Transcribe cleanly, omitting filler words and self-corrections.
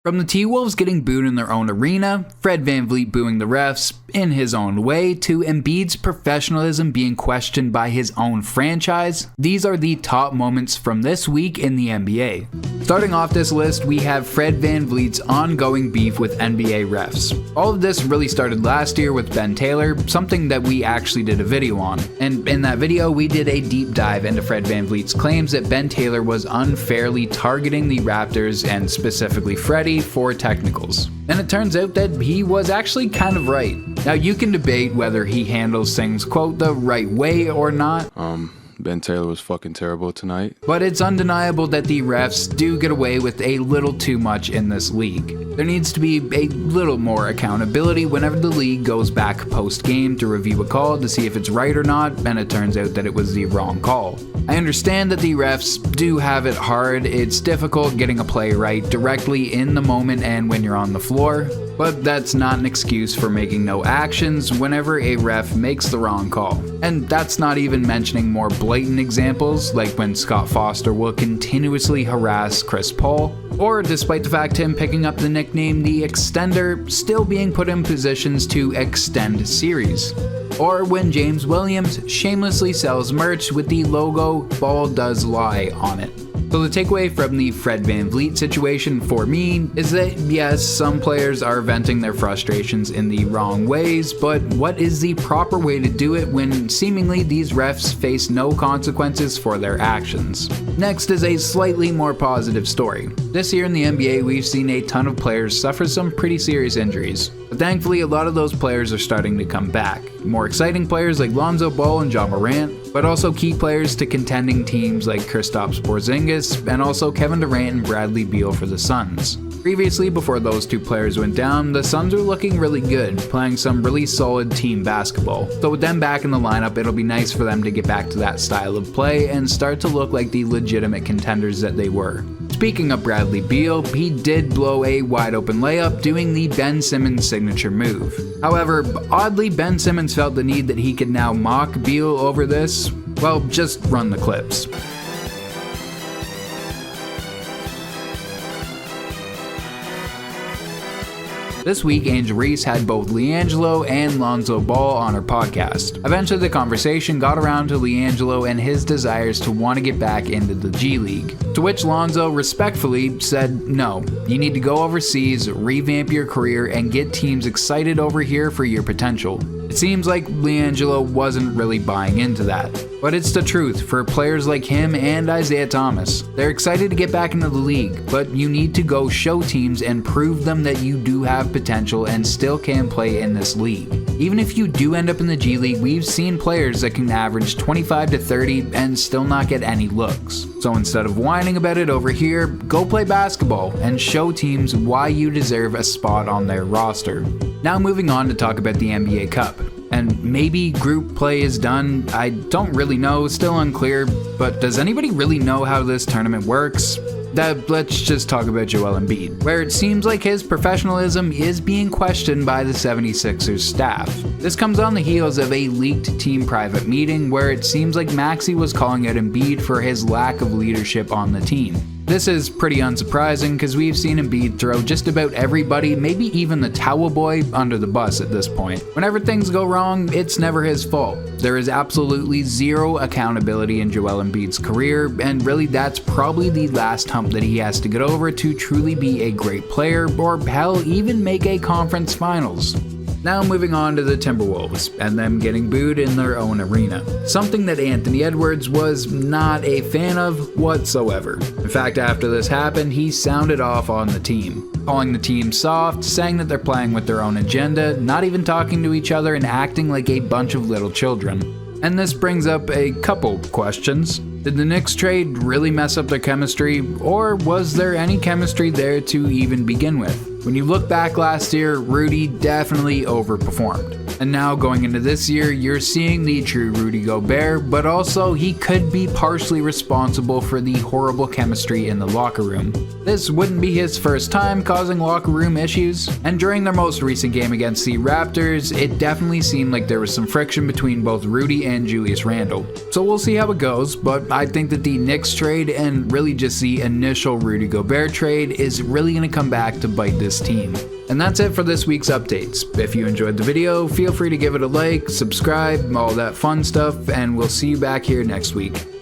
From the T-Wolves getting booed in their own arena, Fred VanVleet booing the refs in his own way, to Embiid's professionalism being questioned by his own franchise, these are the top moments from this week in the NBA. Starting off this list, we have Fred VanVleet's ongoing beef with NBA refs. All of this really started last year with Ben Taylor, something that we actually did a video on. And in that video, we did a deep dive into Fred VanVleet's claims that Ben Taylor was unfairly targeting the Raptors and specifically Freddie for technicals. And it turns out that he was actually kind of right. Now you can debate whether he handles things, quote, the right way or not. Ben Taylor was fucking terrible tonight. But it's undeniable that the refs do get away with a little too much in this league. There needs to be a little more accountability whenever the league goes back post-game to review a call to see if it's right or not, and it turns out that it was the wrong call. I understand that the refs do have it hard. It's difficult getting a play right directly in the moment and when you're on the floor, but that's not an excuse for making no actions whenever a ref makes the wrong call. And that's not even mentioning more blatant examples, like when Scott Foster will continuously harass Chris Paul, or despite the fact him picking up the nickname the Extender, still being put in positions to extend series. Or when James Williams shamelessly sells merch with the logo "Ball Does Lie" on it. So the takeaway from the Fred VanVleet situation for me is that yes, some players are venting their frustrations in the wrong ways, but what is the proper way to do it when seemingly these refs face no consequences for their actions? Next is a slightly more positive story. This year in the NBA, we've seen a ton of players suffer some pretty serious injuries, but thankfully a lot of those players are starting to come back. More exciting players like Lonzo Ball and Ja Morant, but also key players to contending teams like Kristaps Porzingis and also Kevin Durant and Bradley Beal for the Suns. Previously, before those two players went down, the Suns were looking really good, playing some really solid team basketball. So with them back in the lineup, it'll be nice for them to get back to that style of play and start to look like the legitimate contenders that they were. Speaking of Bradley Beal, he did blow a wide open layup doing the Ben Simmons signature move. However, oddly, Ben Simmons felt the need that he could now mock Beal over this. Well, just run the clips. This week, Angel Reese had both LiAngelo and Lonzo Ball on her podcast. Eventually, the conversation got around to LiAngelo and his desires to want to get back into the G League, to which Lonzo respectfully said, no, you need to go overseas, revamp your career, and get teams excited over here for your potential. It seems like LiAngelo wasn't really buying into that. But it's the truth for players like him and Isaiah Thomas. They're excited to get back into the league, but you need to go show teams and prove them that you do have potential and still can play in this league. Even if you do end up in the G League, we've seen players that can average 25 to 30 and still not get any looks. So instead of whining about it over here, go play basketball and show teams why you deserve a spot on their roster. Now moving on to talk about the NBA Cup. And maybe group play is done, I don't really know, still unclear, but does anybody really know how this tournament works? Let's just talk about Joel Embiid, where it seems like his professionalism is being questioned by the 76ers staff. This comes on the heels of a leaked team private meeting where it seems like Maxey was calling out Embiid for his lack of leadership on the team. This is pretty unsurprising because we've seen Embiid throw just about everybody, maybe even the towel boy, under the bus at this point. Whenever things go wrong, it's never his fault. There is absolutely zero accountability in Joel Embiid's career, and really that's probably the last hump that he has to get over to truly be a great player, or hell, even make a conference finals. Now moving on to the Timberwolves, and them getting booed in their own arena. Something that Anthony Edwards was not a fan of whatsoever. In fact, after this happened, he sounded off on the team, calling the team soft, saying that they're playing with their own agenda, not even talking to each other and acting like a bunch of little children. And this brings up a couple questions. Did the Knicks trade really mess up their chemistry, or was there any chemistry there to even begin with? When you look back last year, Rudy definitely overperformed. And now going into this year, you're seeing the true Rudy Gobert, but also he could be partially responsible for the horrible chemistry in the locker room. This wouldn't be his first time causing locker room issues, and during their most recent game against the Raptors, it definitely seemed like there was some friction between both Rudy and Julius Randle. So we'll see how it goes, but I think that the Knicks trade and really just the initial Rudy Gobert trade is really going to come back to bite this team. And that's it for this week's updates. If you enjoyed the video, feel free to give it a like, subscribe, all that fun stuff, and we'll see you back here next week.